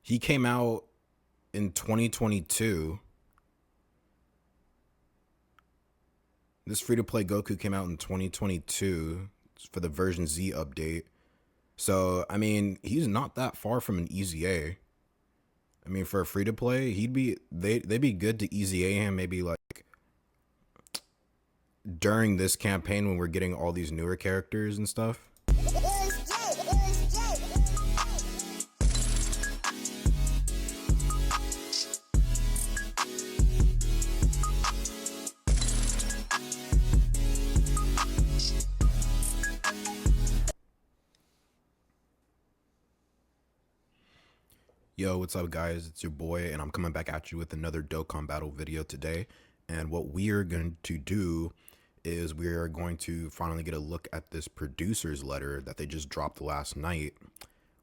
He came out in 2022. This free-to-play Goku came out in 2022 for the version Z update. So, I mean, he's not that far from an easy A. I mean, for a free-to-play, they'd be good to easy A him maybe like during this campaign when we're getting all these newer characters and stuff. Yo, what's up guys? It's your boy and I'm coming back at you with another Dokkan battle video today. And what we are going to do is we are going to finally get a look at this producer's letter that they just dropped last night,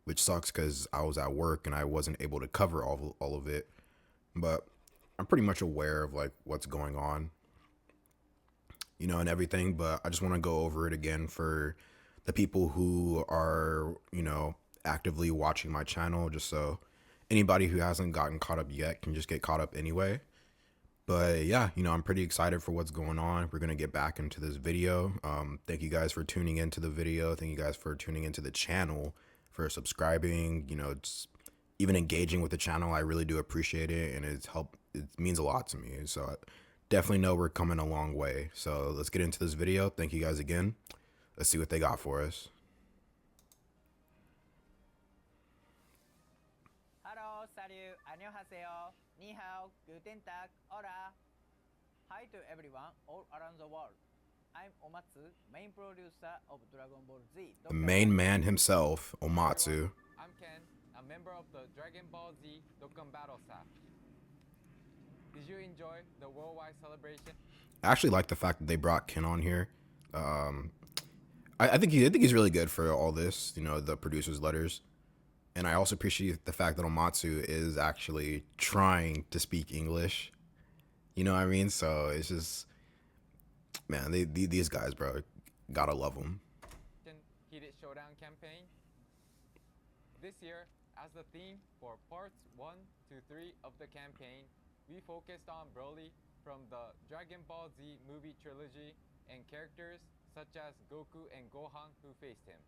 which sucks because I was at work and I wasn't able to cover all of it. But I'm pretty much aware of like what's going on, you know, and everything. But I just want to go over it again for the people who are, you know, actively watching my channel, just so anybody who hasn't gotten caught up yet can just get caught up anyway. But yeah, you know, I'm pretty excited for what's going on. We're going to get back into this video. Thank you guys for tuning into the video. Thank you guys for tuning into the channel, for subscribing, you know, it's even engaging with the channel. I really do appreciate it. And it means a lot to me. So I definitely know we're coming a long way. So let's get into this video. Thank you guys again. Let's see what they got for us. Hello, salut, annyeonghaseyo, ni hao, guten tag, hola. Hi to everyone all around the world. I'm Omatsu, main producer of Dragon Ball Z. The main man himself, Omatsu. I'm Ken, a member of the Dragon Ball Z Dokkan battle staff. Did you enjoy the worldwide celebration? I actually like the fact that they brought Ken on here. I think he's really good for all this, you know, the producer's letters. And I also appreciate the fact that Omatsu is actually trying to speak English. You know what I mean? So it's just, man, these guys, bro, gotta love them. Heated Showdown campaign. This year, as the theme for parts 1 to 3 of the campaign, we focused on Broly from the Dragon Ball Z movie trilogy and characters such as Goku and Gohan who faced him.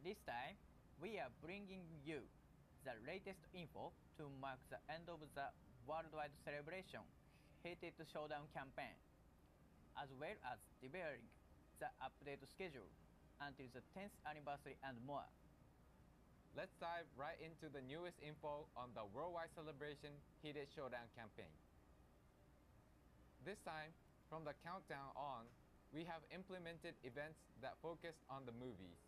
This time, we are bringing you the latest info to mark the end of the worldwide celebration Heated Showdown campaign, as well as revealing the update schedule until the 10th anniversary and more. Let's dive right into the newest info on the worldwide celebration Heated Showdown campaign. This time, from the countdown on, we have implemented events that focused on the movies.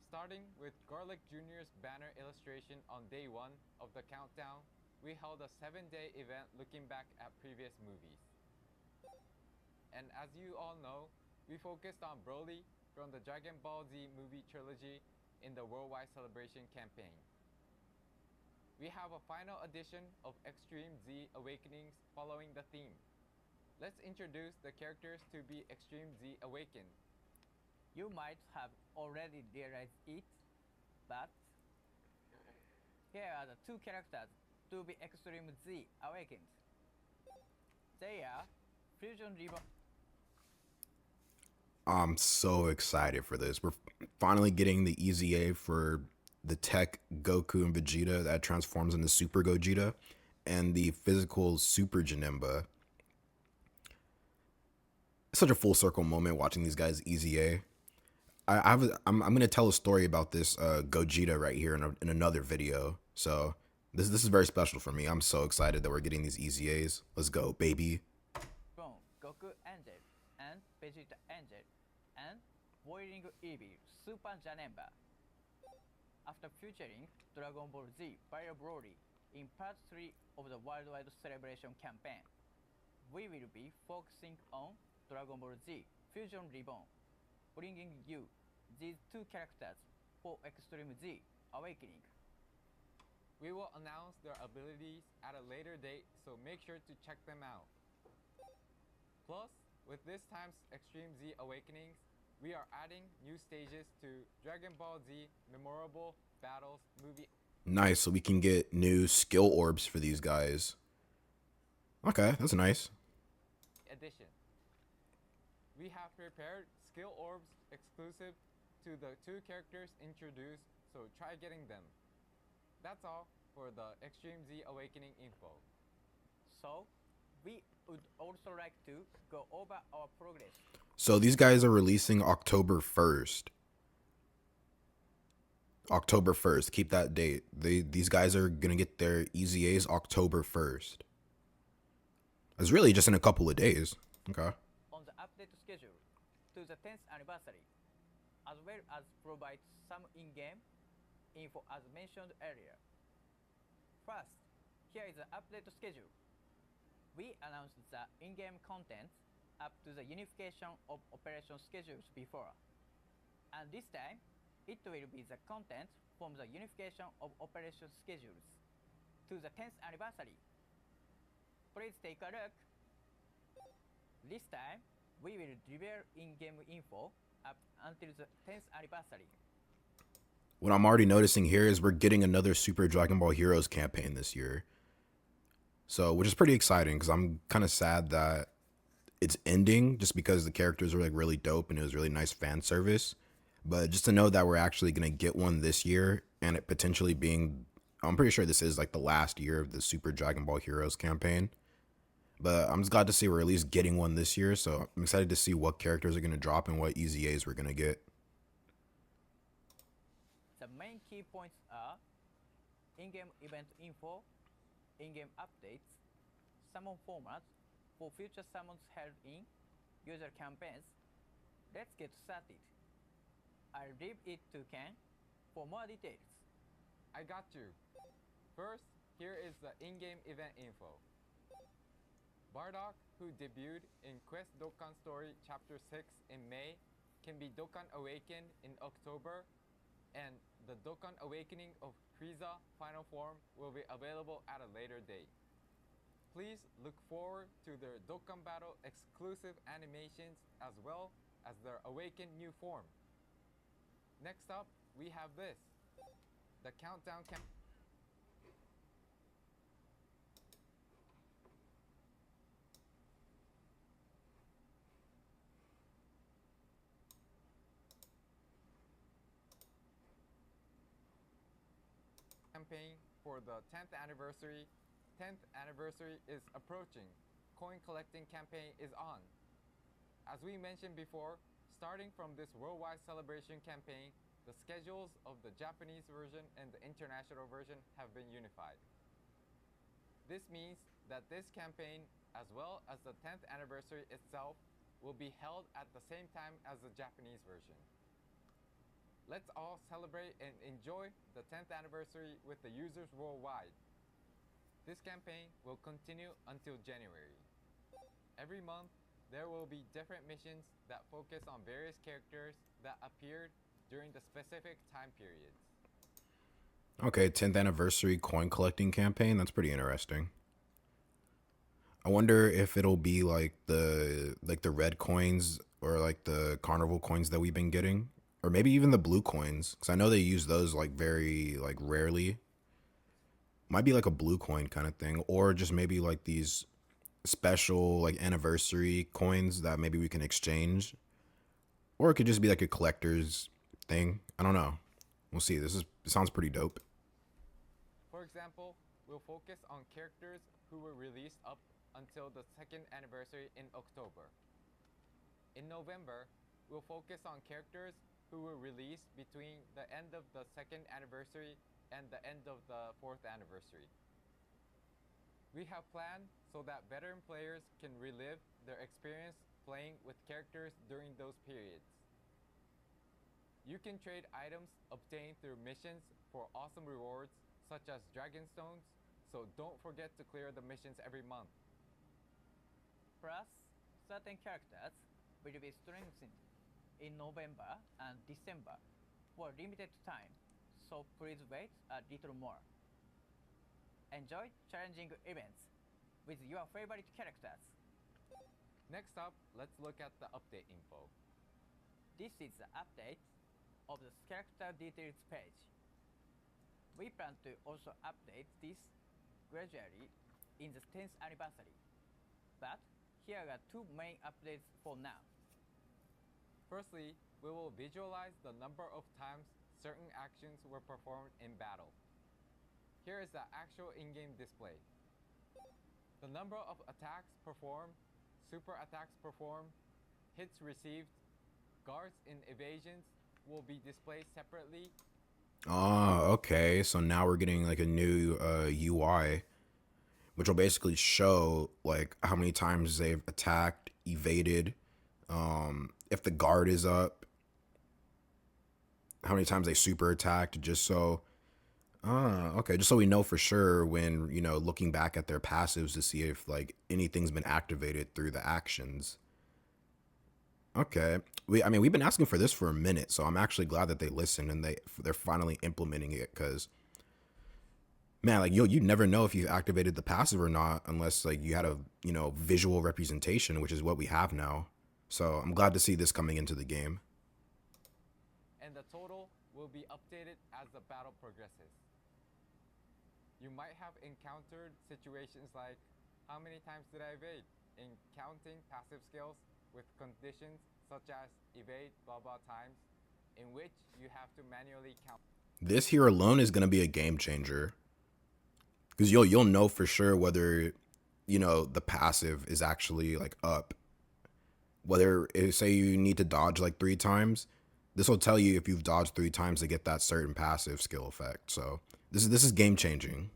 Starting with Garlic Jr.'s banner illustration on day 1 of the countdown, we held a 7-day event looking back at previous movies. And as you all know, we focused on Broly from the Dragon Ball Z movie trilogy in the Worldwide Celebration campaign. We have a final edition of Extreme Z Awakenings following the theme. Let's introduce the characters to be Extreme Z Awakened. You might have already realized it, but here are the two characters to be Extreme Z Awakened. They are Fusion Ribbon. I'm so excited for this. We're finally getting the easy A for the tech Goku and Vegeta that transforms into Super Gogeta, and the physical Super Janemba. It's such a full circle moment watching these guys easy A. I'm gonna tell a story about this Gogeta right here in another video. So this is very special for me. I'm so excited that we're getting these easy A's. Let's go, baby. Goku Angel and Vegeta Angel and Boiling Evil Super Janemba. After featuring Dragon Ball Z Fire Broly in part 3 of the Worldwide Celebration campaign, we will be focusing on Dragon Ball Z Fusion Reborn, bringing you these two characters for Extreme Z Awakening. We will announce their abilities at a later date, so make sure to check them out. Plus, with this time's Extreme Z Awakenings, we are adding new stages to Dragon Ball Z Memorable Battles movie. Nice, so we can get new skill orbs for these guys. Okay, that's nice. Edition. We have prepared skill orbs exclusive to the two characters introduced, so try getting them. That's all for the Extreme Z Awakening info. So, we would also like to go over our progress. So these guys are releasing October 1st. October 1st. Keep that date. These guys are going to get their EZAs October 1st. It's really just in a couple of days. Okay. On the update schedule to the 10th anniversary, as well as provide some in-game info as mentioned earlier. First, here is the update schedule. We announced the in-game content up to the unification of operation schedules before, and this time it will be the content from the unification of operation schedules to the 10th anniversary. Please take a look. This time we will reveal in-game info up until the 10th anniversary. What I'm already noticing here is we're getting another Super Dragon Ball Heroes campaign this year. So, which is pretty exciting because I'm kind of sad that it's ending just because the characters were like really dope and it was really nice fan service. But just to know that we're actually going to get one this year and it potentially being, I'm pretty sure this is like the last year of the Super Dragon Ball Heroes campaign. But I'm just glad to see we're at least getting one this year. So I'm excited to see what characters are going to drop and what EZAs we're going to get. The main key points are in-game event info, in-game updates, summon formats for future summons held in user campaigns. Let's get started. I'll leave it to Ken for more details. I got you. First, here is the in-game event info. Bardock, who debuted in Quest Dokkan Story Chapter 6 in May, can be Dokkan Awakened in October, and the Dokkan Awakening of Frieza Final Form will be available at a later date. Please look forward to their Dokkan Battle exclusive animations as well as their Awakened new form. Next up, we have this. The Countdown campaign for the 10th anniversary. 10th anniversary is approaching. Coin collecting campaign is on. As we mentioned before, starting from this worldwide celebration campaign, the schedules of the Japanese version and the international version have been unified. This means that this campaign, as well as the 10th anniversary itself, will be held at the same time as the Japanese version. Let's all celebrate and enjoy the 10th anniversary with the users worldwide. This campaign will continue until January. Every month, there will be different missions that focus on various characters that appeared during the specific time periods. Okay, 10th anniversary coin collecting campaign. That's pretty interesting. I wonder if it'll be like the red coins or like the carnival coins that we've been getting, or maybe even the blue coins, because I know they use those like very like rarely. Might be like a blue coin kind of thing, or just maybe like these special like anniversary coins that maybe we can exchange, or it could just be like a collector's thing. I don't know. We'll see. It sounds pretty dope. For example, we'll focus on characters who were released up until the 2nd anniversary in October. In November, we'll focus on characters who were released between the end of the 2nd anniversary and the end of the 4th anniversary. We have planned so that veteran players can relive their experience playing with characters during those periods. You can trade items obtained through missions for awesome rewards such as Dragon Stones, so don't forget to clear the missions every month. Plus, certain characters will be strengthened in November and December for limited time, so please wait a little more. Enjoy challenging events with your favorite characters. Next up, let's look at the update info. This is the update of the character details page. We plan to also update this gradually in the 10th anniversary. But here are two main updates for now. Firstly, we will visualize the number of times certain actions were performed in battle. Here is the actual in-game display. The number of attacks performed, super attacks performed, hits received, guards in evasions will be displayed separately. Oh, okay. So now we're getting like a new UI, which will basically show like how many times they've attacked, evaded, if the guard is up, how many times they super attacked, just so okay, just so we know for sure when, looking back at their passives to see if like anything's been activated through the actions. Okay. I mean, we've been asking for this for a minute, so I'm actually glad that they listened and they're finally implementing it cuz man, like you never know if you activated the passive or not unless like you had a, visual representation, which is what we have now. So, I'm glad to see this coming into the game. And the total will be updated as the battle progresses. You might have encountered situations like, how many times did I evade? In counting passive skills with conditions such as evade blah blah times, in which you have to manually count. This here alone is going to be a game changer because you'll know for sure whether the passive is actually like up. Whether say you need to dodge like 3 times, this will tell you if you've dodged 3 times to get that certain passive skill effect. So this is game changing.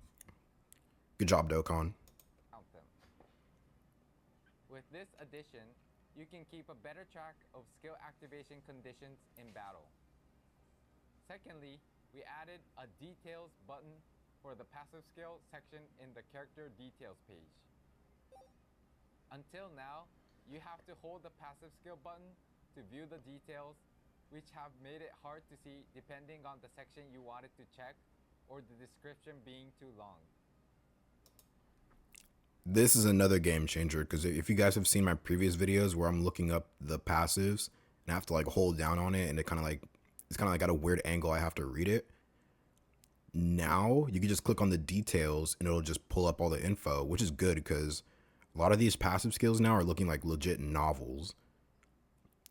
Good job, Dokkan. Count them. With this addition, you can keep a better track of skill activation conditions in battle. Secondly, we added a details button for the passive skill section in the character details page. Until now, you have to hold the passive skill button to view the details, which have made it hard to see depending on the section you wanted to check or the description being too long. This is another game changer because if you guys have seen my previous videos where I'm looking up the passives and I have to like hold down on it and it's kind of like at a weird angle, I have to read it. Now you can just click on the details and it'll just pull up all the info, which is good because a lot of these passive skills now are looking like legit novels.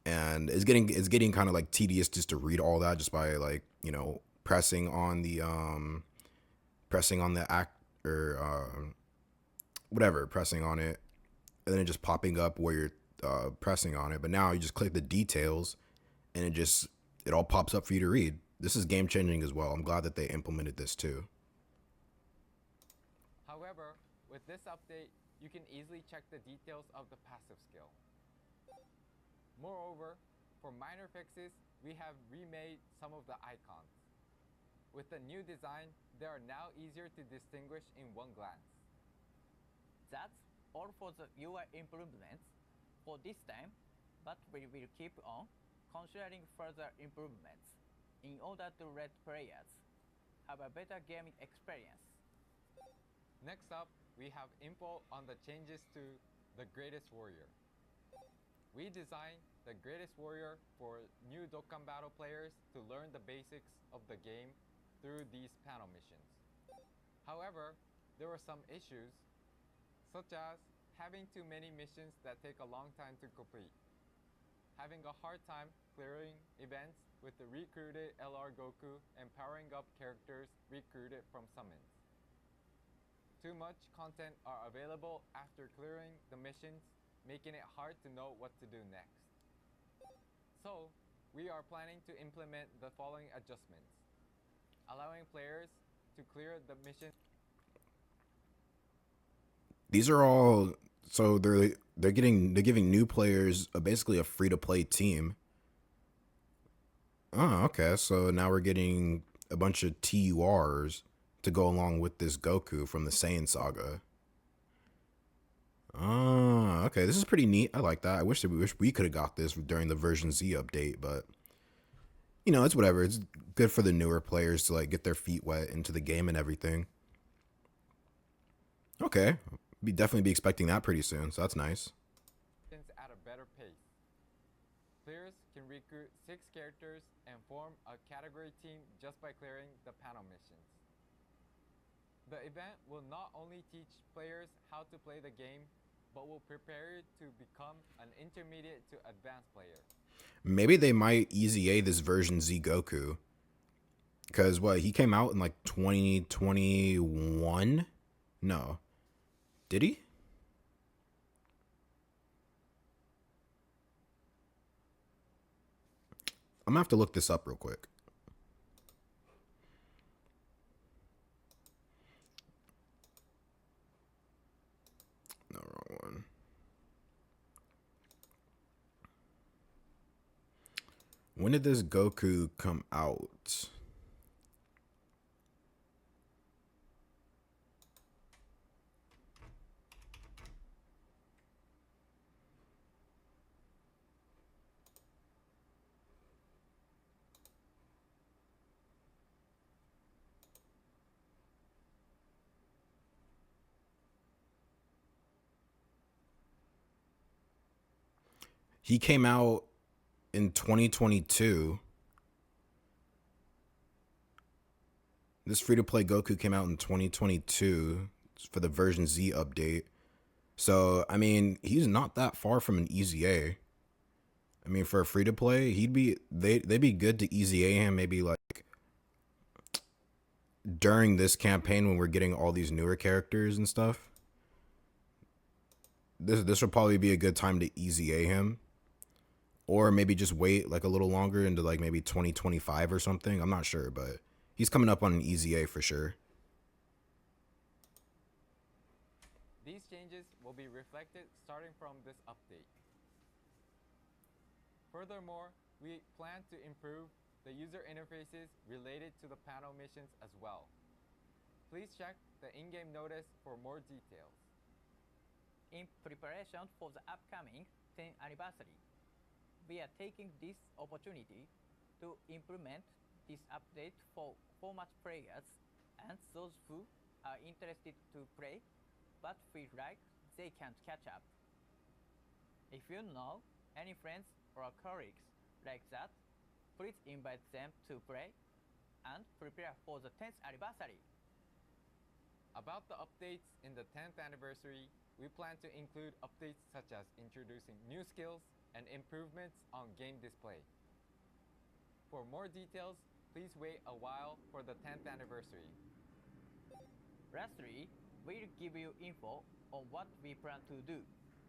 And it's getting kind of like tedious just to read all that just by like, pressing on the act or whatever, pressing on it, and then it just popping up where you're pressing on it. But now you just click the details and it all pops up for you to read. This is game changing as well. I'm glad that they implemented this too. However, with this update, you can easily check the details of the passive skill. Moreover, for minor fixes, we have remade some of the icons. With the new design, they are now easier to distinguish in one glance. That's all for the UI improvements for this time, but we will keep on considering further improvements in order to let players have a better gaming experience. Next up, we have info on the changes to the Greatest Warrior. We designed the Greatest Warrior for new Dokkan Battle players to learn the basics of the game through these panel missions. However, there were some issues, such as having too many missions that take a long time to complete, having a hard time clearing events with the recruited LR Goku and powering up characters recruited from summons. Too much content are available after clearing the missions, making it hard to know what to do next. So, we are planning to implement the following adjustments, allowing players to clear the mission. These are all so they're giving new players basically a free to play team. Oh, okay. So now we're getting a bunch of TURs to go along with this Goku from the Saiyan saga. Oh, okay. This is pretty neat. I like that. I wish we could have got this during the version Z update, but it's whatever. It's good for the newer players to like get their feet wet into the game and everything. Okay. Definitely be expecting that pretty soon, so that's nice. At a better pace. Players can recruit 6 characters and form a category team just by clearing the panel missions. The event will not only teach players how to play the game, but will prepare you to become an intermediate to advanced player. Maybe they might easy A this version Z Goku. Because what, he came out in like 2021? No. Did he? I'm gonna have to look this up real quick. No, wrong one. When did this Goku come out? He came out in 2022. This free to play Goku came out in 2022 for the version Z update. So, I mean, he's not that far from an easy A. I mean, for a free to play, they'd be good to easy A him maybe like during this campaign when we're getting all these newer characters and stuff. This would probably be a good time to easy A him. Or maybe just wait like a little longer into like maybe 2025 or something. I'm not sure, but he's coming up on an easy A for sure. These changes will be reflected starting from this update. Furthermore, we plan to improve the user interfaces related to the panel missions as well. Please check the in-game notice for more details. In preparation for the upcoming 10th anniversary, we are taking this opportunity to implement this update for format players and those who are interested to play but feel like they can't catch up. If you know any friends or colleagues like that, please invite them to play and prepare for the 10th anniversary. About the updates in the 10th anniversary, we plan to include updates such as introducing new skills and improvements on game display. For more details, please wait a while for the 10th anniversary. Lastly, we'll give you info on what we plan to do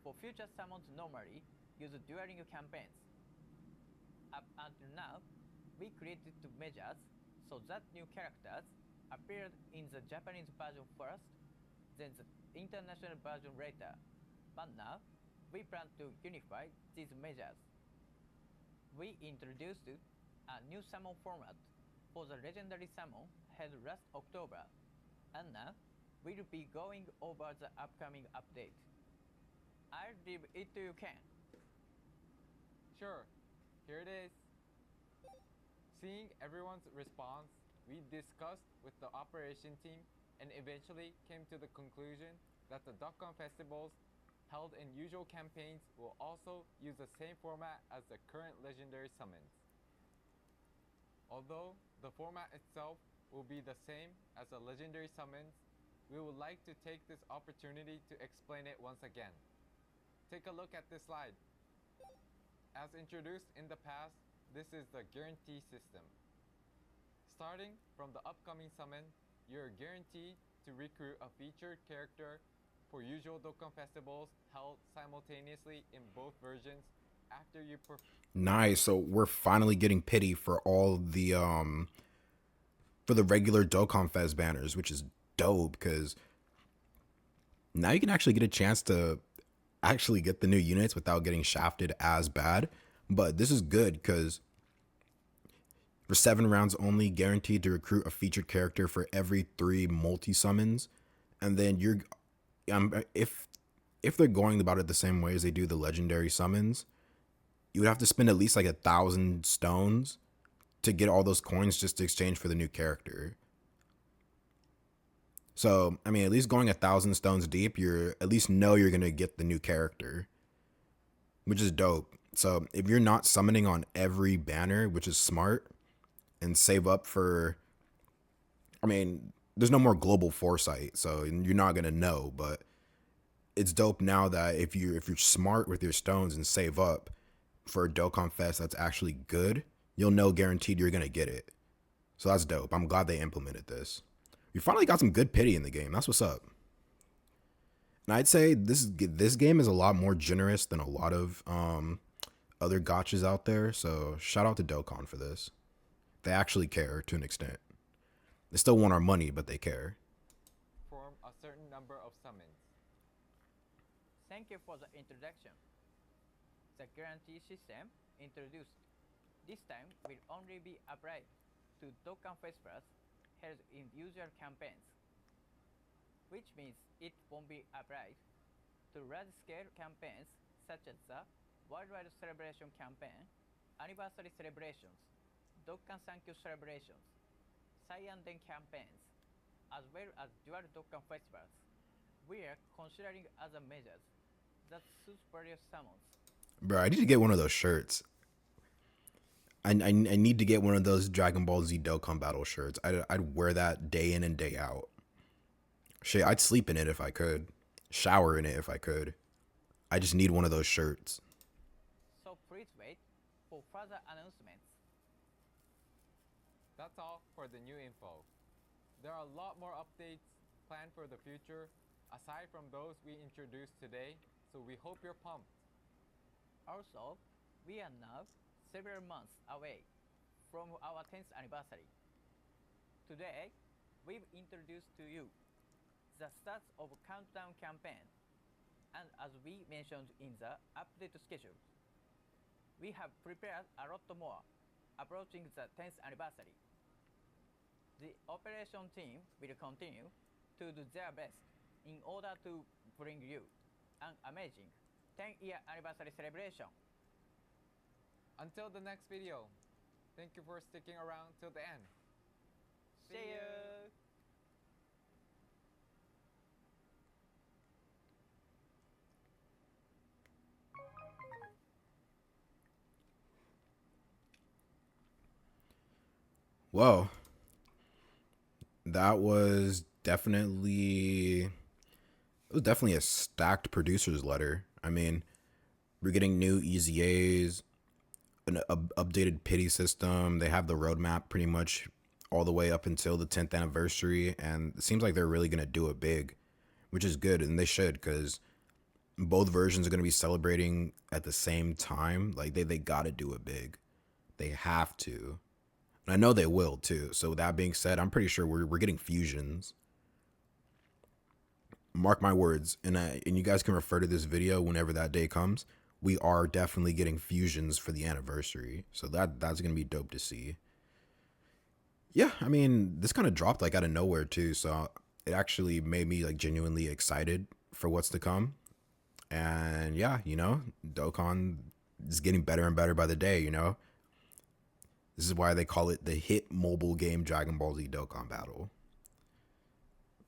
for future summons normally use during campaigns. Up until now, we created measures so that new characters appeared in the Japanese version first, then the international version later. But now, we plan to unify these measures. We introduced a new summon format for the legendary summon held last October, and now we'll be going over the upcoming update. I'll leave it to you, Ken. Sure, here it is. Seeing everyone's response, we discussed with the operation team and eventually came to the conclusion that the Dokkan festivals held in usual campaigns will also use the same format as the current legendary summons. Although the format itself will be the same as the legendary summons, we would like to take this opportunity to explain it once again. Take a look at this slide. As introduced in the past, this is the guarantee system. Starting from the upcoming summon, you're guaranteed to recruit a featured character for usual Dokkan festivals held simultaneously in both versions after you Nice. So we're finally getting pity for all the for the regular Dokkan Fest banners, which is dope because now you can actually get a chance to actually get the new units without getting shafted as bad. But this is good because for 7 rounds only, guaranteed to recruit a featured character for every 3 multi summons, and then you're if they're going about it the same way as they do the legendary summons, you would have to spend at least like 1,000 stones to get all those coins just to exchange for the new character. So, I mean, at least going 1,000 stones deep, you're at least know you're gonna get the new character, which is dope. So, if you're not summoning on every banner, which is smart, and save up for, I mean, there's no more global foresight, so you're not gonna know. But it's dope now that if you're smart with your stones and save up for a Dokkan Fest that's actually good, you'll know guaranteed you're gonna get it. So that's dope. I'm glad they implemented this. You finally got some good pity in the game. That's what's up. And I'd say this game is a lot more generous than a lot of other gotchas out there. So shout out to Dokkan for this. They actually care to an extent. They still want our money, but they care. Perform a certain number of summons. Thank you for the introduction. The guarantee system introduced this time will only be applied to Dokkan festivals held in usual campaigns, which means it won't be applied to large-scale campaigns such as the Worldwide Celebration Campaign, Anniversary Celebrations, Dokkan Thank You Celebrations, Saianden campaigns, as well as dual Dokkan festivals. We are considering other measures that suit various summons. Bro, I need to get one of those shirts. I need to get one of those Dragon Ball Z Dokkan Battle shirts. I'd wear that day in and day out. Shit, I'd sleep in it if I could. Shower in it if I could. I just need one of those shirts. So please wait for further announcements. That's all for the new info. There are a lot more updates planned for the future, aside from those we introduced today, so we hope you're pumped. Also, we are now several months away from our 10th anniversary. Today, we've introduced to you the start of Countdown campaign, and as we mentioned in the update schedule, we have prepared a lot more approaching the 10th anniversary. The operation team will continue to do their best in order to bring you an amazing 10-year anniversary celebration. Until the next video, thank you for sticking around till the end. See you! Whoa. That was definitely a stacked producer's letter. I mean, we're getting new EZAs, an updated pity system. They have the roadmap pretty much all the way up until the 10th anniversary, and it seems like they're really gonna do it big, which is good, and they should, because both versions are gonna be celebrating at the same time. Like they gotta do it big. They have to. And I know they will too. So with that being said, I'm pretty sure we're getting fusions. Mark my words, and you guys can refer to this video whenever that day comes. We are definitely getting fusions for the anniversary, so that's gonna be dope to see. Yeah, I mean, this kind of dropped like out of nowhere too, so it actually made me like genuinely excited for what's to come. And yeah, Dokkan is getting better and better by the day. This is why they call it the hit mobile game Dragon Ball Z Dokkan Battle.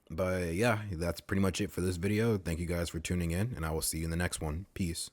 But yeah, that's pretty much it for this video. Thank you guys for tuning in, and I will see you in the next one. Peace.